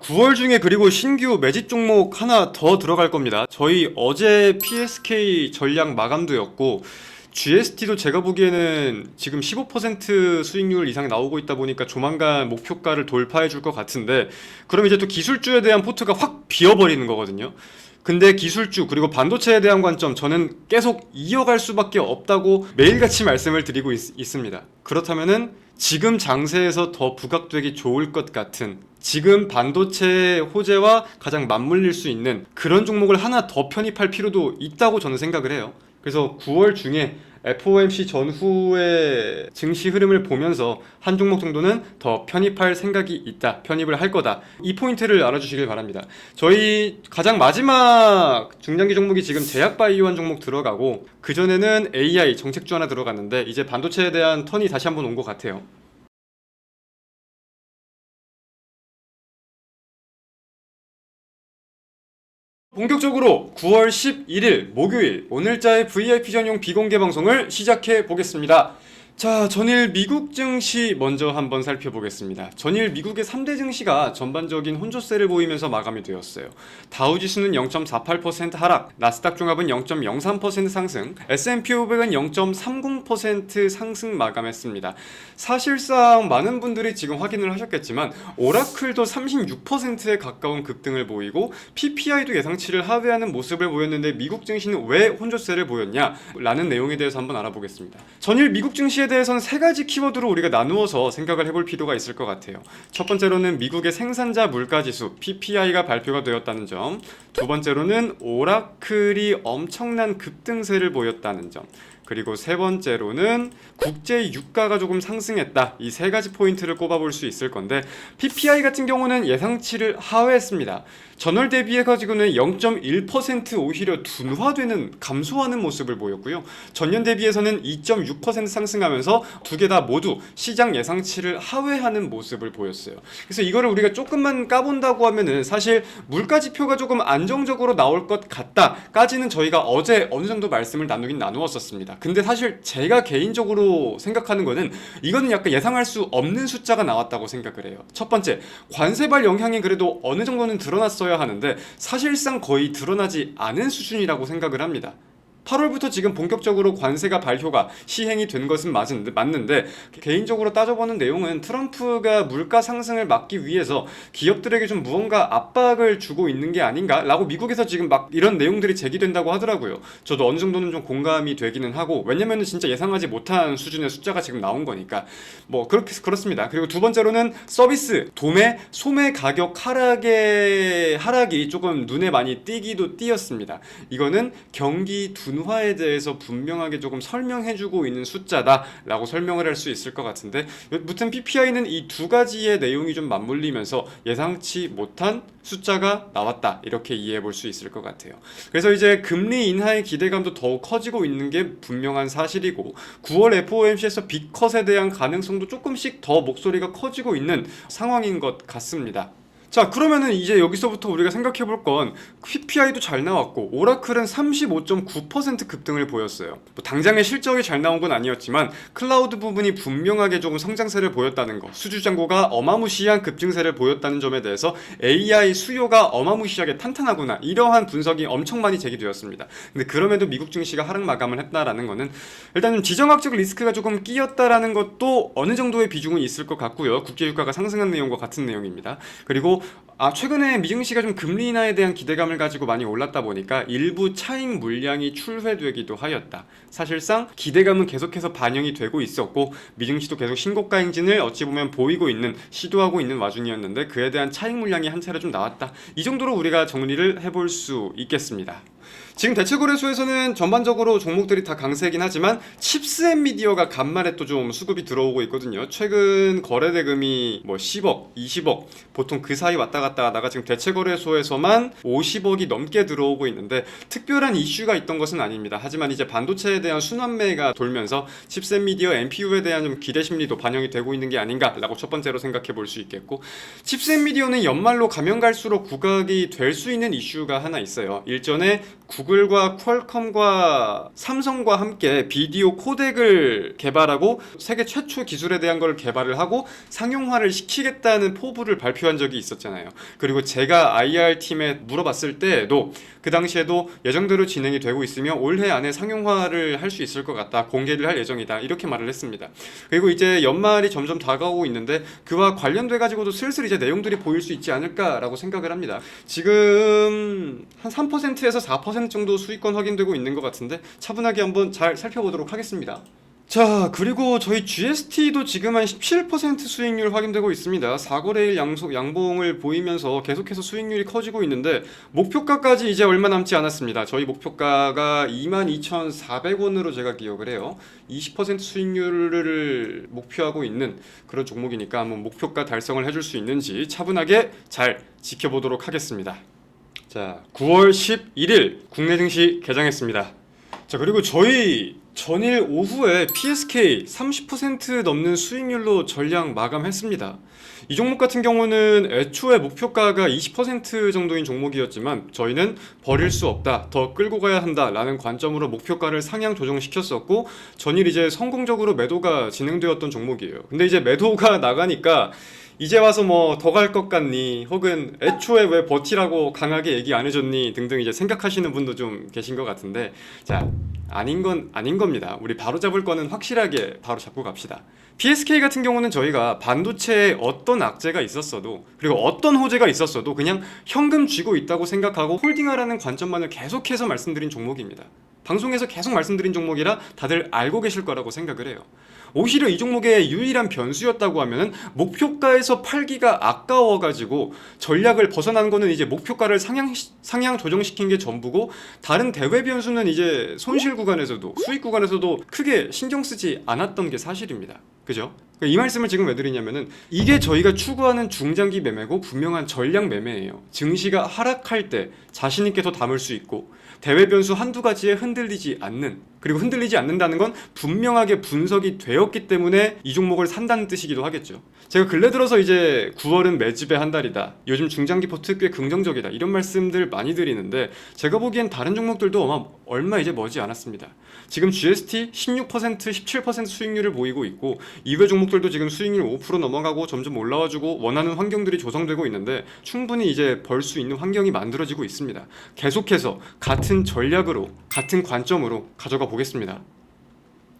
9월 중에 그리고 신규 매집 종목 하나 더 들어갈 겁니다. 저희 어제 PSK 전략 마감도였고 GST도 제가 보기에는 지금 15% 수익률 이상 나오고 있다 보니까 조만간 목표가를 돌파해 줄 것 같은데, 그럼 이제 또 기술주에 대한 포트가 확 비어버리는 거거든요. 근데 기술주 그리고 반도체에 대한 관점 저는 계속 이어갈 수밖에 없다고 매일같이 말씀을 드리고 있습니다. 그렇다면은 지금 장세에서 더 부각되기 좋을 것 같은, 지금 반도체 호재와 가장 맞물릴 수 있는 그런 종목을 하나 더 편입할 필요도 있다고 저는 생각을 해요. 그래서 9월 중에 FOMC 전후의 증시 흐름을 보면서 한 종목 정도는 더 편입할 생각이 있다, 편입을 할 거다, 이 포인트를 알아주시길 바랍니다. 저희 가장 마지막 중장기 종목이 지금 제약바이오한 종목 들어가고, 그전에는 AI 정책주 하나 들어갔는데 이제 반도체에 대한 턴이 다시 한번 온 것 같아요. 본격적으로 9월 11일 목요일 오늘자의 VIP 전용 비공개 방송을 시작해 보겠습니다. 자, 전일 미국 증시 먼저 한번 살펴보겠습니다. 전일 미국의 3대 증시가 전반적인 혼조세를 보이면서 마감이 되었어요. 다우지수는 0.48% 하락, 나스닥 종합은 0.03% 상승, S&P 500은 0.30% 상승 마감했습니다. 사실상 많은 분들이 지금 확인을 하셨겠지만 오라클도 36%에 가까운 급등을 보이고 PPI도 예상치를 하회하는 모습을 보였는데, 미국 증시는 왜 혼조세를 보였냐? 라는 내용에 대해서 한번 알아보겠습니다. 전일 미국 증시에 대해서는 세 가지 키워드로 우리가 나누어서 생각을 해볼 필요가 있을 것 같아요. 첫 번째로는 미국의 생산자 물가지수 PPI가 발표가 되었다는 점, 두 번째로는 오라클이 엄청난 급등세를 보였다는 점, 그리고 세 번째로는 국제 유가가 조금 상승했다. 이 세 가지 포인트를 꼽아볼 수 있을 건데, PPI 같은 경우는 예상치를 하회했습니다. 전월 대비해가지고는 0.1% 오히려 둔화되는, 감소하는 모습을 보였고요. 전년 대비해서는 2.6% 상승하면서 두 개 다 모두 시장 예상치를 하회하는 모습을 보였어요. 그래서 이거를 우리가 조금만 까본다고 하면은 사실 물가 지표가 조금 안정적으로 나올 것 같다까지는 저희가 어제 어느 정도 말씀을 나누었었습니다. 근데 사실 제가 개인적으로 생각하는 거는 이거는 약간 예상할 수 없는 숫자가 나왔다고 생각을 해요. 첫 번째, 관세발 영향이 그래도 어느 정도는 드러났어야 하는데 사실상 거의 드러나지 않은 수준이라고 생각을 합니다. 8월부터 지금 본격적으로 관세가 발효가 시행이 된 것은 맞는데, 개인적으로 따져보는 내용은 트럼프가 물가 상승을 막기 위해서 기업들에게 좀 무언가 압박을 주고 있는 게 아닌가 라고 미국에서 지금 막 이런 내용들이 제기된다고 하더라고요. 저도 어느 정도는 좀 공감이 되기는 하고, 왜냐면은 진짜 예상하지 못한 수준의 숫자가 지금 나온 거니까 뭐 그렇습니다. 그리고 두 번째로는 서비스, 도매, 소매 가격 하락이 조금 눈에 많이 띄었습니다. 이거는 경기 둔화에 대해서 분명하게 조금 설명해주고 있는 숫자다라고 설명을 할 수 있을 것 같은데, 무튼 PPI는 이 두 가지의 내용이 좀 맞물리면서 예상치 못한 숫자가 나왔다, 이렇게 이해해 볼 수 있을 것 같아요. 그래서 이제 금리 인하의 기대감도 더욱 커지고 있는 게 분명한 사실이고, 9월 FOMC에서 빅컷에 대한 가능성도 조금씩 더 목소리가 커지고 있는 상황인 것 같습니다. 자, 그러면은 이제 여기서부터 우리가 생각해 볼 건, PPI도 잘 나왔고 오라클은 35.9% 급등을 보였어요. 뭐 당장의 실적이 잘 나온 건 아니었지만 클라우드 부분이 분명하게 조금 성장세를 보였다는 거, 수주잔고가 어마무시한 급증세를 보였다는 점에 대해서 AI 수요가 어마무시하게 탄탄하구나, 이러한 분석이 엄청 많이 제기되었습니다. 근데 그럼에도 미국 증시가 하락 마감을 했다라는 거는 일단 지정학적 리스크가 조금 끼었다라는 것도 어느 정도의 비중은 있을 것 같고요. 국제유가가 상승한 내용과 같은 내용입니다. 그리고 최근에 미증시가 좀 금리 인하에 대한 기대감을 가지고 많이 올랐다 보니까 일부 차익 물량이 출회되기도 하였다. 사실상 기대감은 계속해서 반영이 되고 있었고, 미증시도 계속 신고가 행진을 어찌 보면 시도하고 있는 와중이었는데, 그에 대한 차익 물량이 한 차례 좀 나왔다. 이 정도로 우리가 정리를 해볼 수 있겠습니다. 지금 대체거래소에서는 전반적으로 종목들이 다 강세이긴 하지만 칩스앤미디어가 간만에 또 좀 수급이 들어오고 있거든요. 최근 거래대금이 뭐 10억, 20억 보통 그 사이 왔다 갔다 하다가 지금 대체거래소에서만 50억이 넘게 들어오고 있는데, 특별한 이슈가 있던 것은 아닙니다. 하지만 이제 반도체에 대한 순환매가 돌면서 칩스앤미디어, NPU에 대한 좀 기대 심리도 반영이 되고 있는 게 아닌가라고 첫 번째로 생각해 볼 수 있겠고, 칩스앤미디어는 연말로 가면 갈수록 부각이 될 수 있는 이슈가 하나 있어요. 일전에 구글과 퀄컴과 삼성과 함께 비디오 코덱을 개발하고 세계 최초 기술에 대한 걸 개발을 하고 상용화를 시키겠다는 포부를 발표한 적이 있었잖아요. 그리고 제가 IR팀에 물어봤을 때도 그 당시에도 예정대로 진행이 되고 있으며 올해 안에 상용화를 할 수 있을 것 같다, 공개를 할 예정이다, 이렇게 말을 했습니다. 그리고 이제 연말이 점점 다가오고 있는데 그와 관련돼 가지고도 슬슬 이제 내용들이 보일 수 있지 않을까라고 생각을 합니다. 지금 한 3%에서 4% 정도 수익권 확인되고 있는 것 같은데 차분하게 한번 잘 살펴보도록 하겠습니다. 자, 그리고 저희 GST도 지금 한 17% 수익률 확인되고 있습니다. 4거래일 양봉을 보이면서 계속해서 수익률이 커지고 있는데 목표가까지 이제 얼마 남지 않았습니다. 저희 목표가가 22,400원으로 제가 기억을 해요. 20% 수익률을 목표하고 있는 그런 종목이니까 한번 목표가 달성을 해줄 수 있는지 차분하게 잘 지켜보도록 하겠습니다. 자, 9월 11일 국내 증시 개장했습니다. 자, 그리고 저희 전일 오후에 PSK 30% 넘는 수익률로 전량 마감했습니다. 이 종목 같은 경우는 애초에 목표가가 20% 정도인 종목이었지만 저희는 버릴 수 없다, 더 끌고 가야 한다라는 관점으로 목표가를 상향 조정시켰었고 전일 이제 성공적으로 매도가 진행되었던 종목이에요. 근데 이제 매도가 나가니까 이제 와서 뭐 더 갈 것 같니, 혹은 애초에 왜 버티라고 강하게 얘기 안 해줬니 등등 이제 생각하시는 분도 좀 계신 것 같은데, 자, 아닌 건 아닌 겁니다. 우리 바로 잡을 거는 확실하게 바로 잡고 갑시다. PSK 같은 경우는 저희가 반도체에 어떤 악재가 있었어도 그리고 어떤 호재가 있었어도 그냥 현금 쥐고 있다고 생각하고 홀딩하라는 관점만을 계속해서 말씀드린 종목입니다. 방송에서 계속 말씀드린 종목이라 다들 알고 계실 거라고 생각을 해요. 오히려 이 종목의 유일한 변수였다고 하면은 목표가에서 팔기가 아까워가지고 전략을 벗어난 거는 이제 목표가를 상향 조정시킨 게 전부고, 다른 대외 변수는 이제 손실 구간에서도 수익 구간에서도 크게 신경 쓰지 않았던 게 사실입니다. 그죠? 이 말씀을 지금 왜 드리냐면은 이게 저희가 추구하는 중장기 매매고 분명한 전략 매매예요. 증시가 하락할 때 자신 있게 더 담을 수 있고 대외 변수 한두 가지에 흔들리지 않는, 그리고 흔들리지 않는다는 건 분명하게 분석이 되었기 때문에 이 종목을 산다는 뜻이기도 하겠죠. 제가 근래 들어서 이제 9월은 매집의 한 달이다, 요즘 중장기 포트 꽤 긍정적이다, 이런 말씀들 많이 드리는데 제가 보기엔 다른 종목들도 얼마 이제 머지 않았습니다. 지금 GST 16%, 17% 수익률을 보이고 있고 이외 종목들도 지금 수익률 5% 넘어가고 점점 올라와주고 원하는 환경들이 조성되고 있는데 충분히 이제 벌 수 있는 환경이 만들어지고 있습니다. 계속해서 같은 전략으로 같은 관점으로 가져가 보겠습니다.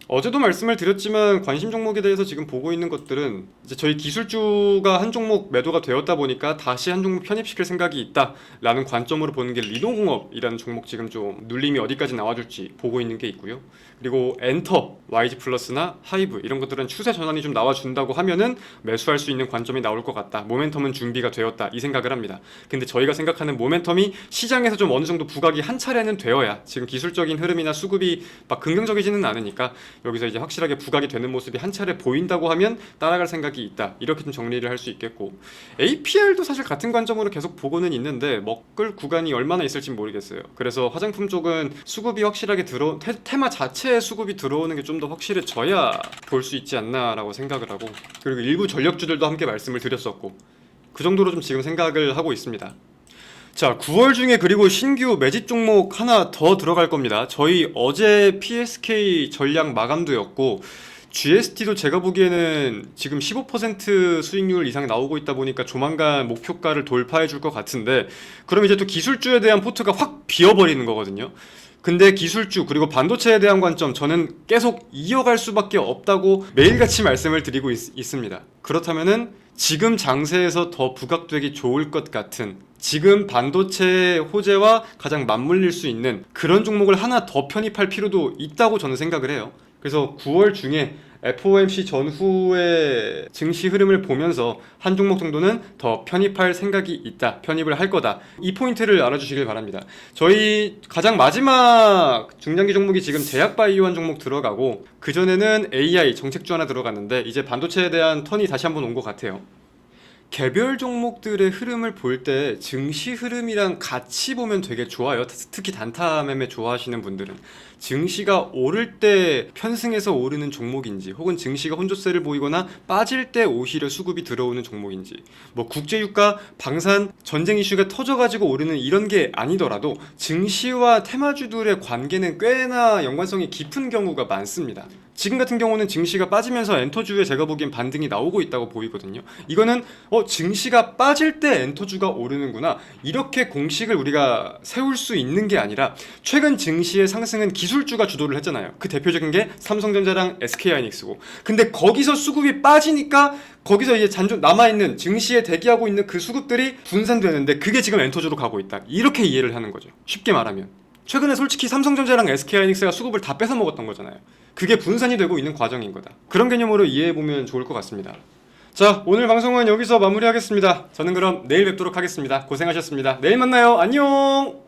어제도 말씀을 드렸지만 관심 종목에 대해서 지금 보고 있는 것들은 이제 저희 기술주가 한 종목 매도가 되었다 보니까 다시 한 종목 편입시킬 생각이 있다라는 관점으로 보는 게 리노공업이라는 종목 지금 좀 눌림이 어디까지 나와줄지 보고 있는 게 있고요. 그리고 엔터, YG 플러스나 하이브 이런 것들은 추세 전환이 좀 나와준다고 하면은 매수할 수 있는 관점이 나올 것 같다, 모멘텀은 준비가 되었다, 이 생각을 합니다. 근데 저희가 생각하는 모멘텀이 시장에서 좀 어느 정도 부각이 한 차례는 되어야, 지금 기술적인 흐름이나 수급이 막 긍정적이지는 않으니까 여기서 이제 확실하게 부각이 되는 모습이 한 차례 보인다고 하면 따라갈 생각이 있다, 이렇게 좀 정리를 할 수 있겠고, APR도 사실 같은 관점으로 계속 보고는 있는데 먹을 구간이 얼마나 있을지 모르겠어요. 그래서 화장품 쪽은 수급이 확실하게 테마 자체에 수급이 들어오는 게 좀 더 확실해져야 볼 수 있지 않나라고 생각을 하고, 그리고 일부 전력주들도 함께 말씀을 드렸었고 그 정도로 좀 지금 생각을 하고 있습니다. 자, 9월 중에 그리고 신규 매집 종목 하나 더 들어갈 겁니다. 저희 어제 PSK 전략 마감되었고 GST도 제가 보기에는 지금 15% 수익률 이상 나오고 있다 보니까 조만간 목표가를 돌파해 줄 것 같은데, 그럼 이제 또 기술주에 대한 포트가 확 비어버리는 거거든요. 근데 기술주 그리고 반도체에 대한 관점 저는 계속 이어갈 수밖에 없다고 매일같이 말씀을 드리고 있습니다. 그렇다면은 지금 장세에서 더 부각되기 좋을 것 같은, 지금 반도체의 호재와 가장 맞물릴 수 있는 그런 종목을 하나 더 편입할 필요도 있다고 저는 생각을 해요. 그래서 9월 중에 FOMC 전후의 증시 흐름을 보면서 한 종목 정도는 더 편입할 생각이 있다, 편입을 할 거다, 이 포인트를 알아주시길 바랍니다. 저희 가장 마지막 중장기 종목이 지금 제약바이오한 종목 들어가고, 그전에는 AI 정책주 하나 들어갔는데 이제 반도체에 대한 턴이 다시 한번 온 것 같아요. 개별 종목들의 흐름을 볼 때 증시 흐름이랑 같이 보면 되게 좋아요. 특히 단타 매매 좋아하시는 분들은 증시가 오를 때 편승해서 오르는 종목인지, 혹은 증시가 혼조세를 보이거나 빠질 때 오히려 수급이 들어오는 종목인지, 뭐 국제유가, 방산, 전쟁 이슈가 터져가지고 오르는 이런 게 아니더라도 증시와 테마주들의 관계는 꽤나 연관성이 깊은 경우가 많습니다. 지금 같은 경우는 증시가 빠지면서 엔터주에 제가 보기엔 반등이 나오고 있다고 보이거든요. 이거는 증시가 빠질 때 엔터주가 오르는구나, 이렇게 공식을 우리가 세울 수 있는 게 아니라, 최근 증시의 상승은 기술주가 주도를 했잖아요. 그 대표적인 게 삼성전자랑 SK하이닉스고, 근데 거기서 수급이 빠지니까 거기서 이제 잔존 남아있는 증시에 대기하고 있는 그 수급들이 분산되는데, 그게 지금 엔터주로 가고 있다, 이렇게 이해를 하는 거죠. 쉽게 말하면 최근에 솔직히 삼성전자랑 SK하이닉스가 수급을 다 뺏어 먹었던 거잖아요. 그게 분산이 되고 있는 과정인 거다. 그런 개념으로 이해해보면 좋을 것 같습니다. 자, 오늘 방송은 여기서 마무리하겠습니다. 저는 그럼 내일 뵙도록 하겠습니다. 고생하셨습니다. 내일 만나요. 안녕.